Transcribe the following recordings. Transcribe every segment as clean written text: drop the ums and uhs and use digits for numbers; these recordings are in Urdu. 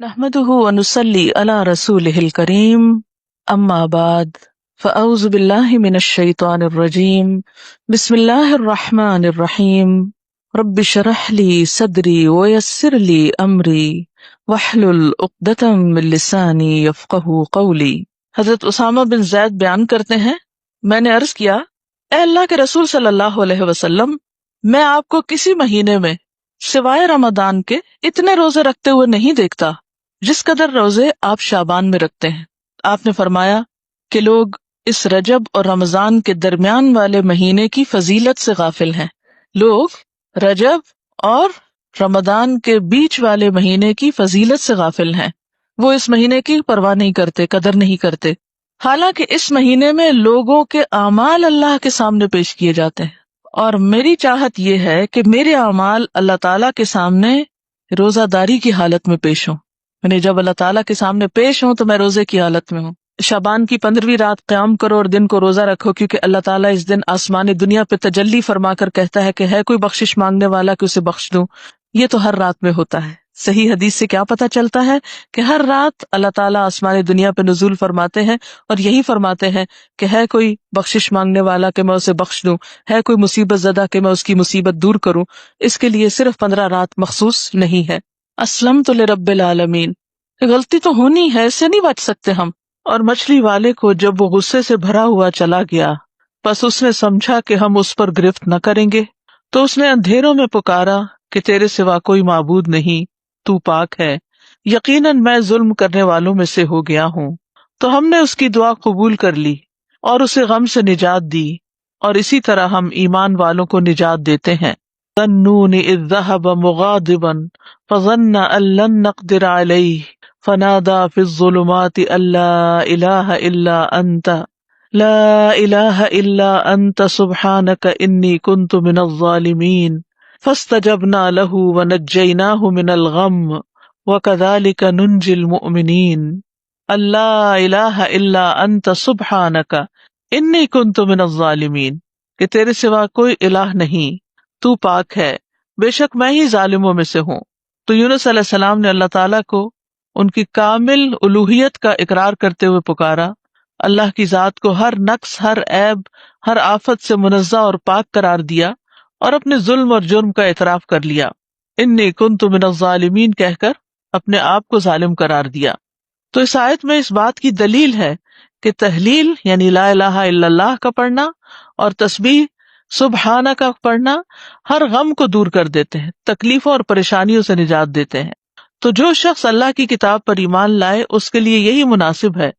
نحمده ونصلي على رسوله الكريم اما بعد فاعوذ بالله من الشيطان الرجيم بسم الله الرحمن الرحيم رب اشرح لي صدري ويسر لي امري واحلل عقدة من لساني يفقهوا قولي۔ حضرت اسامہ بن زید بیان کرتے ہیں، میں نے عرض کیا، اے اللہ کے رسول صلی اللہ علیہ وسلم، میں آپ کو کسی مہینے میں سوائے رمضان کے اتنے روزے رکھتے ہوئے نہیں دیکھتا جس قدر روزے آپ شعبان میں رکھتے ہیں۔ آپ نے فرمایا کہ لوگ اس رجب اور رمضان کے درمیان والے مہینے کی فضیلت سے غافل ہیں۔ لوگ رجب اور رمضان کے بیچ والے مہینے کی فضیلت سے غافل ہیں، وہ اس مہینے کی پرواہ نہیں کرتے، قدر نہیں کرتے، حالانکہ اس مہینے میں لوگوں کے اعمال اللہ کے سامنے پیش کیے جاتے ہیں، اور میری چاہت یہ ہے کہ میرے اعمال اللہ تعالیٰ کے سامنے روزہ داری کی حالت میں پیش ہوں، یعنی جب اللہ تعالیٰ کے سامنے پیش ہوں تو میں روزے کی حالت میں ہوں۔ شعبان کی 15ویں رات قیام کرو اور دن کو روزہ رکھو، کیونکہ اللہ تعالیٰ اس دن آسمان دنیا پہ تجلی فرما کر کہتا ہے کہ ہے کوئی بخشش مانگنے والا کہ اسے بخش دوں۔ یہ تو ہر رات میں ہوتا ہے۔ صحیح حدیث سے کیا پتہ چلتا ہے کہ ہر رات اللہ تعالیٰ آسمان دنیا پہ نزول فرماتے ہیں اور یہی فرماتے ہیں کہ ہے کوئی بخشش مانگنے والا کہ میں اسے بخش دوں، ہے کوئی مصیبت زدہ کہ میں اس کی مصیبت دور کروں۔ اس کے لیے صرف 15 رات مخصوص نہیں ہے۔ اسلمت لرب العالمین، غلطی تو ہونی ہے، اس سے نہیں بچ سکتے ہم۔ اور مچھلی والے کو جب وہ غصے سے بھرا ہوا چلا گیا، بس اس نے سمجھا کہ ہم اس پر گرفت نہ کریں گے، تو اس نے اندھیروں میں پکارا کہ تیرے سوا کوئی معبود نہیں، تو پاک ہے، یقیناً میں ظلم کرنے والوں میں سے ہو گیا ہوں۔ تو ہم نے اس کی دعا قبول کر لی اور اسے غم سے نجات دی، اور اسی طرح ہم ایمان والوں کو نجات دیتے ہیں۔ ظنون اذ ذهب مغاضبا فظن ان لن نقدر عليه فنادى في الظلمات ان لا اله الا انت لا اله الا انت سبحانك اني كنت من الظالمين فاستجبنا له ونجيناه من الغم وكذلك ننجي المؤمنين لا اله الا انت سبحانك اني كنت من الظالمين، کہ تیرے سوا کوئی الہ نہیں، تو پاک ہے، بے شک میں ہی ظالموں میں سے ہوں۔ تو یونس علیہ السلام نے اللہ تعالیٰ کو ان کی کامل الوہیت کا اقرار کرتے ہوئے پکارا، اللہ کی ذات کو ہر نقص، ہر عیب، ہر آفت سے منزہ اور پاک قرار دیا، اور اپنے ظلم اور جرم کا اعتراف کر لیا، انی کنت من الظالمین کہہ کر اپنے آپ کو ظالم قرار دیا۔ تو اس آیت میں اس بات کی دلیل ہے کہ تہلیل یعنی لا الہ الا اللہ کا پڑھنا اور تسبیح سبحانہ کا پڑھنا ہر غم کو دور کر دیتے ہیں، تکلیفوں اور پریشانیوں سے نجات دیتے ہیں۔ تو جو شخص اللہ کی کتاب پر ایمان لائے اس کے لیے یہی مناسب ہے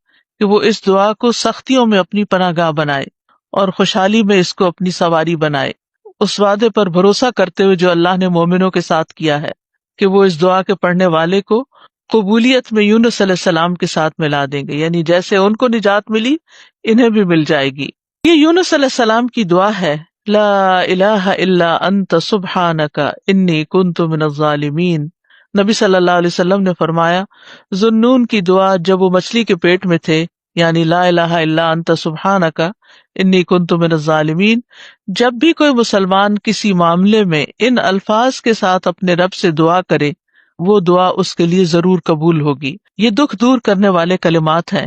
کہ وہ اس دعا کو سختیوں میں اپنی پناہ گاہ بنائے اور خوشحالی میں اس کو اپنی سواری بنائے، اس وعدے پر بھروسہ کرتے ہوئے جو اللہ نے مومنوں کے ساتھ کیا ہے کہ وہ اس دعا کے پڑھنے والے کو قبولیت میں یونس علیہ السلام کے ساتھ ملا دیں گے، یعنی جیسے ان کو نجات ملی انہیں بھی مل جائے گی۔ یہ یونس علیہ السلام کی دعا ہے، لا الہ الا انت سبحانک انی کنت من الظالمین۔ نبی صلی اللہ علیہ وسلم نے فرمایا، ذوالنون کی دعا جب وہ مچھلی کے پیٹ میں تھے، یعنی لا الہ الا انت سبحانک انی کنت من الظالمین، جب بھی کوئی مسلمان کسی معاملے میں ان الفاظ کے ساتھ اپنے رب سے دعا کرے، وہ دعا اس کے لیے ضرور قبول ہوگی۔ یہ دکھ دور کرنے والے کلمات ہیں۔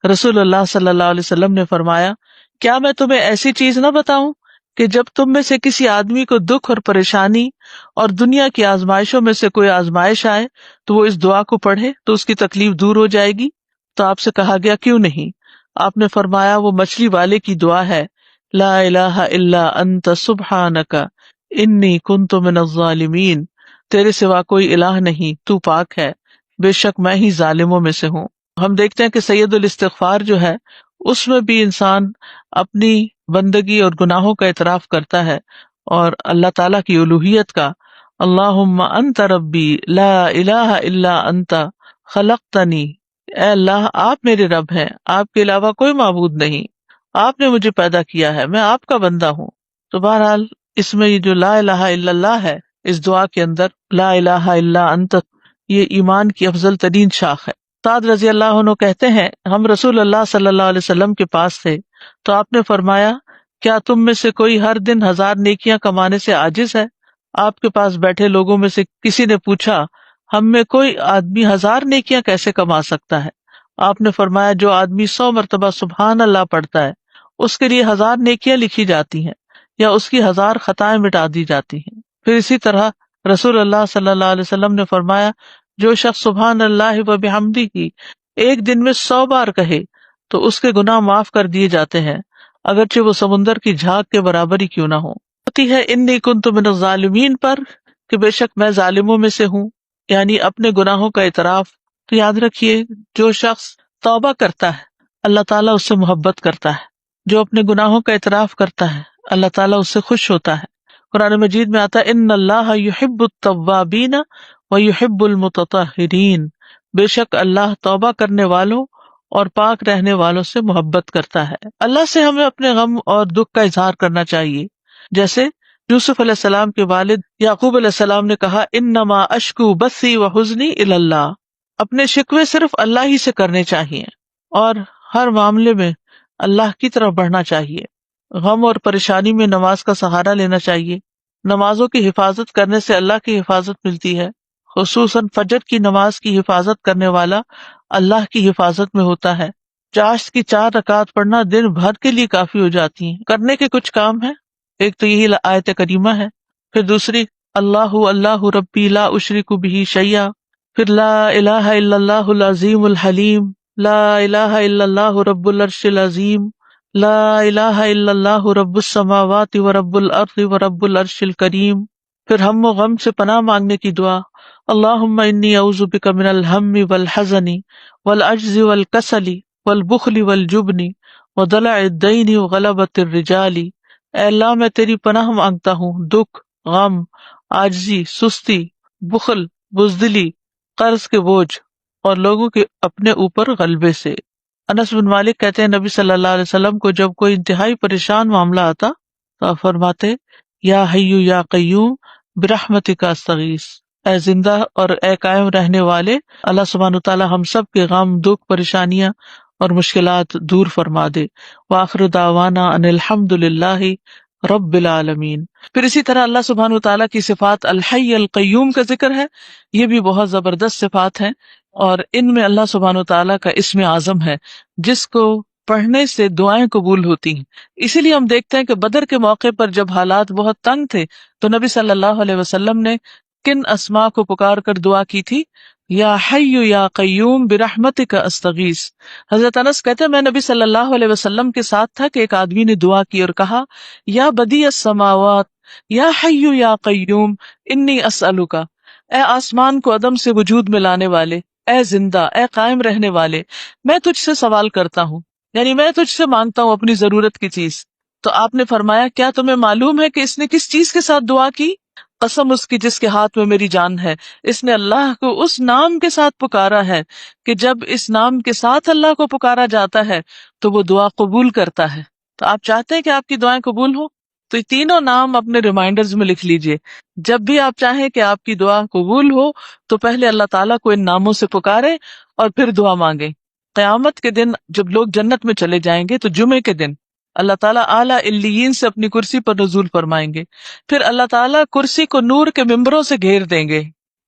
رسول اللہ صلی اللہ علیہ وسلم نے فرمایا، کیا میں تمہیں ایسی چیز نہ بتاؤں کہ جب تم میں سے کسی آدمی کو دکھ اور پریشانی اور دنیا کی آزمائشوں میں سے کوئی آزمائش آئے تو وہ اس دعا کو پڑھے تو اس کی تکلیف دور ہو جائے گی؟ تو آپ سے کہا گیا کیوں نہیں؟ آپ نے فرمایا وہ مچھلی والے کی دعا ہے، لا الہ الا انت سبحانک انی کنت من الظالمین، تیرے سوا کوئی الہ نہیں، تو پاک ہے، بے شک میں ہی ظالموں میں سے ہوں۔ ہم دیکھتے ہیں کہ سید الاستغفار جو ہے اس میں بھی انسان اپنی بندگی اور گناہوں کا اعتراف کرتا ہے اور اللہ تعالیٰ کی الوہیت کا، اللہم انت ربی لا الہ الا انت خلقتنی، اے اللہ آپ میرے رب ہیں، آپ کے علاوہ کوئی معبود نہیں، آپ نے مجھے پیدا کیا ہے، میں آپ کا بندہ ہوں۔ تو بہرحال اس میں یہ جو لا الہ الا اللہ ہے اس دعا کے اندر، لا الہ الا انت، یہ ایمان کی افضل ترین شاخ ہے۔ سعد رضی اللہ عنہ کہتے ہیں، ہم رسول اللہ صلی اللہ علیہ وسلم کے پاس تھے تو آپ نے فرمایا، کیا تم میں سے کوئی ہر دن 1000 نیکیاں کمانے سے عاجز ہے؟ آپ کے پاس بیٹھے لوگوں میں سے کسی نے پوچھا، ہم میں کوئی آدمی 1000 نیکیاں کیسے کما سکتا ہے؟ آپ نے فرمایا جو آدمی 100 مرتبہ سبحان اللہ پڑھتا ہے اس کے لیے 1000 نیکیاں لکھی جاتی ہیں یا اس کی 1000 خطائیں مٹا دی جاتی ہیں۔ پھر اسی طرح رسول اللہ صلی اللہ علیہ وسلم نے فرمایا جو شخص سبحان اللہ و بحمدہ ایک دن میں 100 بار کہے تو اس کے گناہ معاف کر دیے جاتے ہیں، اگرچہ وہ سمندر کی جھاگ کے برابر ہی کیوں نہ ہو۔ ہوتی ہے انی کنت من الظالمین پر کہ بے شک میں ظالموں میں سے ہوں، یعنی اپنے گناہوں کا اعتراف۔ تو یاد رکھیے جو شخص توبہ کرتا ہے اللہ تعالیٰ اس سے محبت کرتا ہے، جو اپنے گناہوں کا اعتراف کرتا ہے اللہ تعالیٰ اس سے خوش ہوتا ہے۔ قرآن مجید میں آتا ہے ان اللہ یحب التوابین ویحب المتطہرین، بے شک اللہ توبہ کرنے والوں اور پاک رہنے والوں سے محبت کرتا ہے۔ اللہ سے ہمیں اپنے غم اور دکھ کا اظہار کرنا چاہیے، جیسے یوسف علیہ السلام کے والد یعقوب علیہ السلام نے کہا انما اشکو بثی و حزنی الی اللہ، اپنے شکوے صرف اللہ ہی سے کرنے چاہیے اور ہر معاملے میں اللہ کی طرف بڑھنا چاہیے۔ غم اور پریشانی میں نماز کا سہارا لینا چاہیے۔ نمازوں کی حفاظت کرنے سے اللہ کی حفاظت ملتی ہے، خصوصاً فجر کی نماز کی حفاظت کرنے والا اللہ کی حفاظت میں ہوتا ہے۔ چاشت کی 4 رکعت پڑھنا دن بھر کے لیے کافی ہو جاتی ہیں۔ کرنے کے کچھ کام ہیں، ایک تو یہی آیت کریمہ ہے، پھر دوسری اللہ اللہ ربی لا اشرک بہ شیئا، پھر لا الہ الا اللہ العظیم الحلیم، لا الہ الا اللہ رب العرش العظیم، لا الہ الا اللہ رب السماوات و رب الارض و رب العرش الکریم، پھر ہم و غم سے پناہ مانگنے کی دعا اللہم انی اعوذ بک من الہم والحزن والعجز والکسل والبخل والجبن وضلع الدین وغلبۃ الرجال، اے اللہ میں تیری پناہ مانگتا ہوں دکھ، غم، عاجزی، سستی، بخل، بزدلی، قرض کے بوجھ اور لوگوں کے اپنے اوپر غلبے سے۔ انس بن مالک کہتے ہیں نبی صلی اللہ علیہ وسلم کو جب کوئی انتہائی پریشان معاملہ آتا تو آپ فرماتے یا حی یا قیوم برحمتک استغیث، اے زندہ اور اے قائم رہنے والے اللہ سبحانہ وتعالی ہم سب کے غم، دکھ، پریشانیاں اور مشکلات دور فرما دے۔ وآخر دعوانا ان الحمد للہ رب العالمین۔ پھر اسی طرح اللہ سبحانہ وتعالیٰ کی صفات الحی القیوم کا ذکر ہے، یہ بھی بہت زبردست صفات ہیں اور ان میں اللہ سبحانہ وتعالیٰ کا اسم اعظم ہے جس کو پڑھنے سے دعائیں قبول ہوتی ہیں۔ اسی لیے ہم دیکھتے ہیں کہ بدر کے موقع پر جب حالات بہت تنگ تھے تو نبی صلی اللہ علیہ وسلم نے کن اسماء کو پکار کر دعا کی تھی؟ یا حی یا قیوم برحمتک استغیث۔ حضرت انس کہتے ہیں میں نبی صلی اللہ علیہ وسلم کے ساتھ تھا کہ ایک آدمی نے دعا کی اور کہا یا بدیع السماوات یا حی یا قیوم انی اسألک، اے آسمان کو عدم سے وجود میں لانے والے، اے زندہ، اے قائم رہنے والے، میں تجھ سے سوال کرتا ہوں، یعنی میں تجھ سے مانگتا ہوں اپنی ضرورت کی چیز۔ تو آپ نے فرمایا کیا تمہیں معلوم ہے کہ اس نے کس چیز کے ساتھ دعا کی؟ قسم اس کی جس کے ہاتھ میں میری جان ہے، اس نے اللہ کو اس نام کے ساتھ پکارا ہے کہ جب اس نام کے ساتھ اللہ کو پکارا جاتا ہے تو وہ دعا قبول کرتا ہے۔ تو آپ چاہتے ہیں کہ آپ کی دعائیں قبول ہو تو یہ تینوں نام اپنے ریمائنڈرز میں لکھ لیجئے۔ جب بھی آپ چاہیں کہ آپ کی دعا قبول ہو تو پہلے اللہ تعالیٰ کو ان ناموں سے پکاریں اور پھر دعا مانگیں۔ قیامت کے دن جب لوگ جنت میں چلے جائیں گے تو جمعے کے دن اللہ تعالیٰ اعلیٰ علیین سے اپنی کرسی پر نزول فرمائیں گے، پھر اللہ تعالیٰ کرسی کو نور کے ممبروں سے گھیر دیں گے،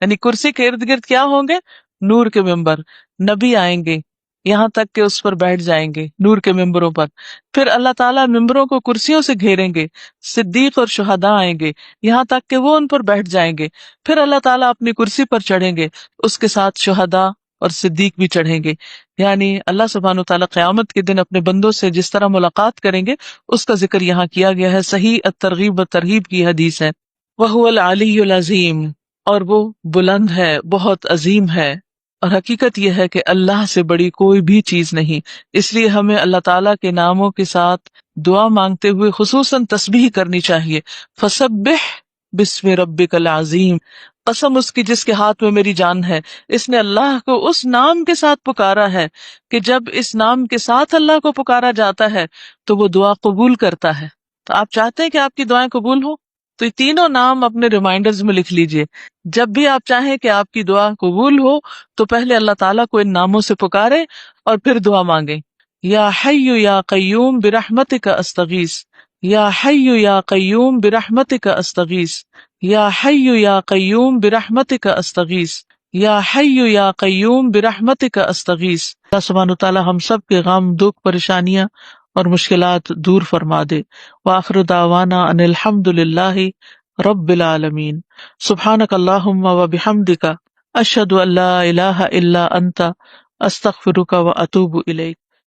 یعنی کرسی کے ارد گرد کیا ہوں گے؟ نور کے ممبر، نبی آئیں گے یہاں تک کہ اس پر بیٹھ جائیں گے نور کے ممبروں پر، پھر اللہ تعالیٰ ممبروں کو کرسیوں سے گھیریں گے، صدیق اور شہداء آئیں گے یہاں تک کہ وہ ان پر بیٹھ جائیں گے، پھر اللہ تعالیٰ اپنی کرسی پر چڑھیں گے، اس کے ساتھ شہداء اور صدیق بھی چڑھیں گے۔ یعنی اللہ سبحانہ وتعالیٰ قیامت کے دن اپنے بندوں سے جس طرح ملاقات کریں گے اس کا ذکر یہاں کیا گیا ہے، صحیح الترغیب و ترہیب کی حدیث ہے۔ وَهُوَ الْعَلِيُّ الْعَظِيمُ، اور وہ بلند ہے، بہت عظیم ہے، اور حقیقت یہ ہے کہ اللہ سے بڑی کوئی بھی چیز نہیں، اس لیے ہمیں اللہ تعالیٰ کے ناموں کے ساتھ دعا مانگتے ہوئے خصوصاً تسبیح کرنی چاہیے۔ فَسَبِّحْ بِاسْمِ رَبِّكَ الْعَظِيمِ، قسم اس کی جس کے ہاتھ میں میری جان ہے، اس نے اللہ کو اس نام کے ساتھ پکارا ہے کہ جب اس نام کے ساتھ اللہ کو پکارا جاتا ہے تو وہ دعا قبول کرتا ہے۔ تو آپ چاہتے ہیں کہ آپ کی دعائیں قبول ہو تو یہ تینوں نام اپنے ریمائنڈرز میں لکھ لیجئے۔ جب بھی آپ چاہیں کہ آپ کی دعا قبول ہو تو پہلے اللہ تعالیٰ کو ان ناموں سے پکارے اور پھر دعا مانگیں۔ یا حی یا قیوم برحمتک استغیث، یا حی یا قیوم برحمتک استغیث، یا حی یا قیوم برحمتک استغیث، یا حی یا قیوم برحمتک استغیث۔ اللہ سبحانہ تعالیٰ ہم سب کے غم، دکھ، پریشانیاں اور مشکلات دور فرما دے۔ وآخر دعوانا ان الحمد للہ رب العالمین۔ سبحانک اللہم و بحمدک اشہد ان لا الہ الا انت استغفرک و اتوب الیک۔